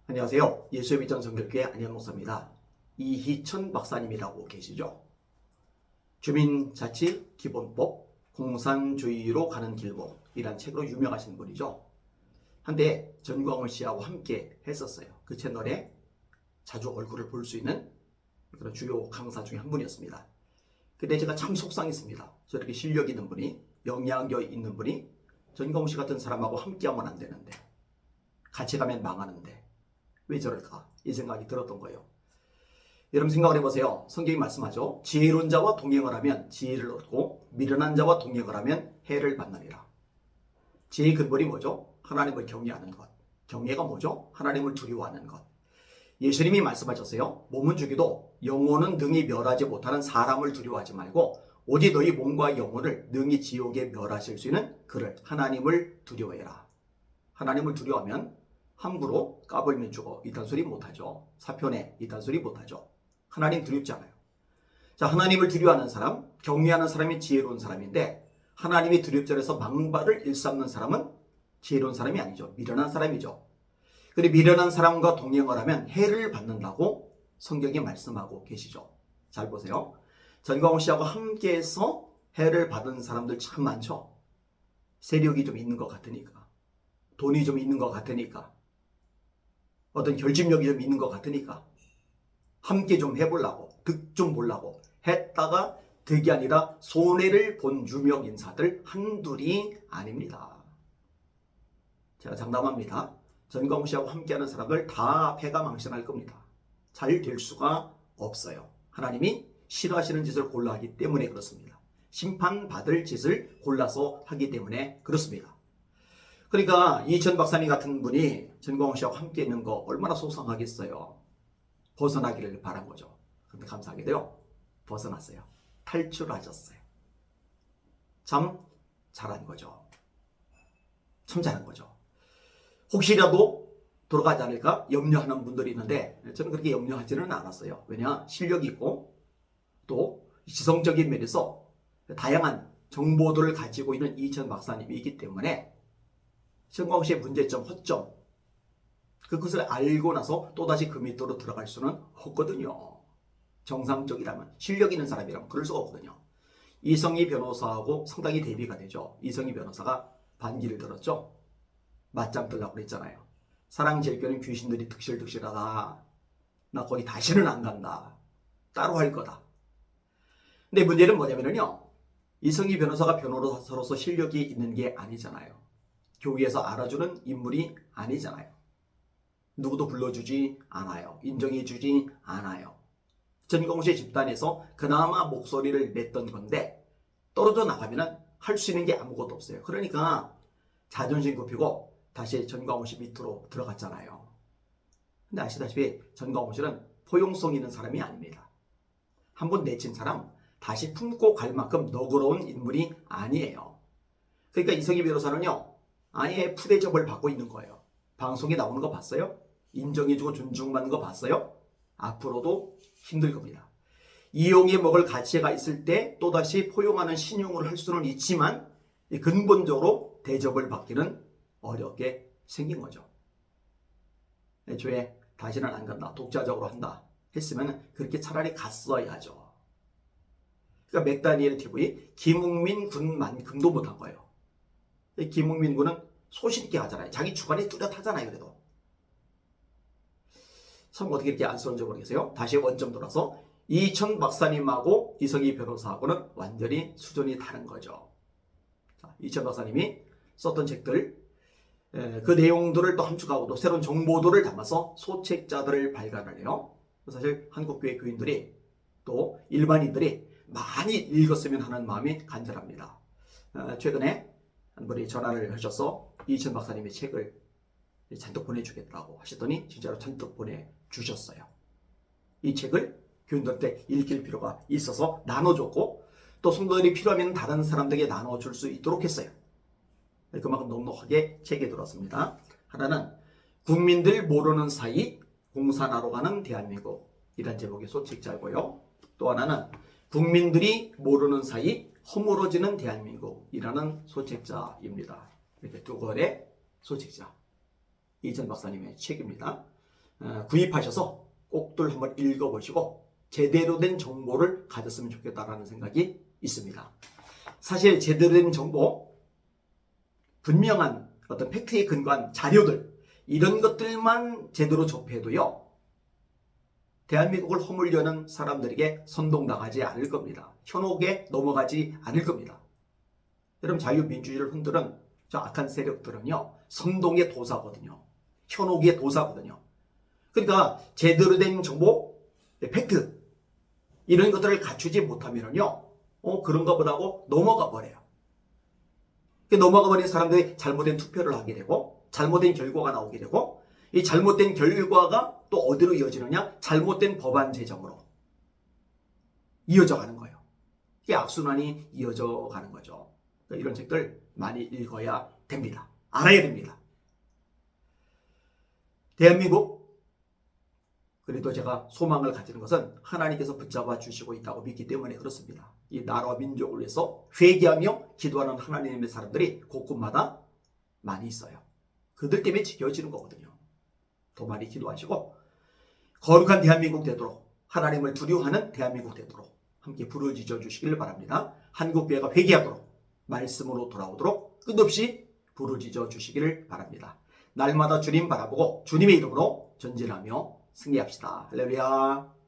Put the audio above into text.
안녕하세요. 예수의 비전 성결교회 안현 목사입니다. 이희천 박사님이라고 계시죠? 주민자치기본법, 공산주의로 가는 길목이란 책으로 유명하신 분이죠. 한때 전광훈 씨하고 함께 했었어요. 그 채널에 자주 얼굴을 볼 수 있는 그런 주요 강사 중에 한 분이었습니다. 근데 제가 참 속상했습니다. 저렇게 실력 있는 분이, 영향력 있는 분이 전광훈 씨 같은 사람하고 함께하면 안 되는데, 같이 가면 망하는데 왜 저럴까? 이 생각이 들었던 거예요. 여러분 생각을 해보세요. 성경이 말씀하죠. 지혜로운 자와 동행을 하면 지혜를 얻고 미련한 자와 동행을 하면 해를 받느니라. 지혜의 근본이 뭐죠? 하나님을 경외하는 것. 경외가 뭐죠? 하나님을 두려워하는 것. 예수님이 말씀하셨어요. 몸은 죽여도 영혼은 능히 멸하지 못하는 사람을 두려워하지 말고 오직 너희 몸과 영혼을 능히 지옥에 멸하실 수 있는 그를 하나님을 두려워해라. 하나님을 두려워하면 함부로 까불면 죽어 이딴 소리 못하죠. 사표내 이딴 소리 못하죠. 하나님 두렵지 않아요. 자, 하나님을 두려워하는 사람, 경외하는 사람이 지혜로운 사람인데 하나님이 두렵지 않아서 망발을 일삼는 사람은 지혜로운 사람이 아니죠. 미련한 사람이죠. 그런데 미련한 사람과 동행을 하면 해를 받는다고 성경이 말씀하고 계시죠. 잘 보세요. 전광훈 씨하고 함께해서 해를 받은 사람들 참 많죠. 세력이 좀 있는 것 같으니까, 돈이 좀 있는 것 같으니까, 어떤 결집력이 좀 있는 것 같으니까 함께 좀 해보려고, 득 좀 보려고 했다가 득이 아니라 손해를 본 유명 인사들 한둘이 아닙니다. 제가 장담합니다. 전광훈 씨하고 함께하는 사람들 다 패가 망신할 겁니다. 잘 될 수가 없어요. 하나님이 싫어하시는 짓을 골라 하기 때문에 그렇습니다. 심판받을 짓을 골라서 하기 때문에 그렇습니다. 그러니까 이희천 박사님 같은 분이 전광훈 씨하고 함께 있는 거 얼마나 속상하겠어요. 벗어나기를 바란 거죠. 그런데 감사하게도요, 벗어났어요. 탈출하셨어요. 참 잘한 거죠. 참 잘한 거죠. 혹시라도 돌아가지 않을까 염려하는 분들이 있는데 저는 그렇게 염려하지는 않았어요. 왜냐? 실력이 있고 또 지성적인 면에서 다양한 정보들을 가지고 있는 이희천 박사님이 있기 때문에 전광훈 씨의 문제점, 허점, 그것을 알고 나서 또다시 그 밑으로 들어갈 수는 없거든요. 정상적이라면, 실력 있는 사람이라면 그럴 수가 없거든요. 이성희 변호사하고 상당히 대비가 되죠. 이성희 변호사가 반기를 들었죠. 맞짱 뜨려고 그랬잖아요. 사랑제일교회는 귀신들이 득실득실하다. 나 거기 다시는 안 간다. 따로 할 거다. 근데 문제는 뭐냐면요, 이성희 변호사가 변호사로서 실력이 있는 게 아니잖아요. 교회에서 알아주는 인물이 아니잖아요. 누구도 불러주지 않아요. 인정해주지 않아요. 전광훈 씨 집단에서 그나마 목소리를 냈던 건데 떨어져 나가면 할 수 있는 게 아무것도 없어요. 그러니까 자존심 굽히고 다시 전광훈 씨 밑으로 들어갔잖아요. 근데 아시다시피 전광훈 씨는 포용성 있는 사람이 아닙니다. 한번 내친 사람 다시 품고 갈 만큼 너그러운 인물이 아니에요. 그러니까 이성희 변호사는요, 아예 푸대접을 받고 있는 거예요. 방송에 나오는 거 봤어요? 인정해주고 존중받는 거 봤어요? 앞으로도 힘들 겁니다. 이용해 먹을 가치가 있을 때 또다시 포용하는 신용을 할 수는 있지만 근본적으로 대접을 받기는 어렵게 생긴 거죠. 애초에 다시는 안 간다, 독자적으로 한다 했으면 그렇게 차라리 갔어야죠. 그러니까 맥다니엘 TV 김웅민 군만큼도 못한 거예요. 김웅민 군은 소신 있게 하잖아요. 자기 주관이 뚜렷하잖아요. 그래도 참 어떻게 이렇게 안쓰러운지 모르겠어요. 다시 원점 돌아서 이희천 박사님하고 이성희 변호사하고는 완전히 수준이 다른 거죠. 자, 이희천 박사님이 썼던 책들, 그 내용들을 또 함축하고 또 새로운 정보들을 담아서 소책자들을 발간을 해요. 사실 한국교회 교인들이 또 일반인들이 많이 읽었으면 하는 마음이 간절합니다. 최근에 한 분이 전화를 하셔서 이희천 박사님의 책을 잔뜩 보내주겠다고 하셨더니 진짜로 잔뜩 보내주셨어요. 이 책을 교인들한테 읽힐 필요가 있어서 나눠줬고 또 성도들이 필요하면 다른 사람들에게 나눠줄 수 있도록 했어요. 그만큼 넉넉하게 책에 들었습니다. 하나는 국민들 모르는 사이 공산화로 가는 대한민국, 이란 제목의 소책자고요. 또 하나는 국민들이 모르는 사이 허물어지는 대한민국이라는 소책자입니다. 이렇게 두 권의 소책자, 이희천 박사님의 책입니다. 구입하셔서 꼭들 한번 읽어보시고 제대로 된 정보를 가졌으면 좋겠다라는 생각이 있습니다. 사실 제대로 된 정보, 분명한 어떤 팩트에 근거한 자료들, 이런 것들만 제대로 접해도요, 대한민국을 허물려는 사람들에게 선동당하지 않을 겁니다. 현혹에 넘어가지 않을 겁니다. 여러분, 자유민주주의를 흔드는 저 악한 세력들은요, 선동의 도사거든요. 현혹의 도사거든요. 그러니까 제대로 된 정보, 팩트, 이런 것들을 갖추지 못하면요, 그런가 보다고 넘어가 버려요. 넘어가 버린 사람들이 잘못된 투표를 하게 되고, 잘못된 결과가 나오게 되고, 이 잘못된 결과가 또 어디로 이어지느냐? 잘못된 법안 제정으로 이어져 가는 거예요. 이게 악순환이 이어져 가는 거죠. 그러니까 이런 책들 많이 읽어야 됩니다. 알아야 됩니다. 대한민국, 그래도 제가 소망을 가지는 것은 하나님께서 붙잡아 주시고 있다고 믿기 때문에 그렇습니다. 이 나라와 민족을 위해서 회개하며 기도하는 하나님의 사람들이 곳곳마다 많이 있어요. 그들 때문에 지켜지는 거거든요. 더 많이 기도하시고 거룩한 대한민국 되도록, 하나님을 두려워하는 대한민국 되도록 함께 부르짖어 주시길 바랍니다. 한국교회가 회개하도록, 말씀으로 돌아오도록 끝없이 부르짖어 주시기를 바랍니다. 날마다 주님 바라보고 주님의 이름으로 전진하며 승리합시다. 할렐루야.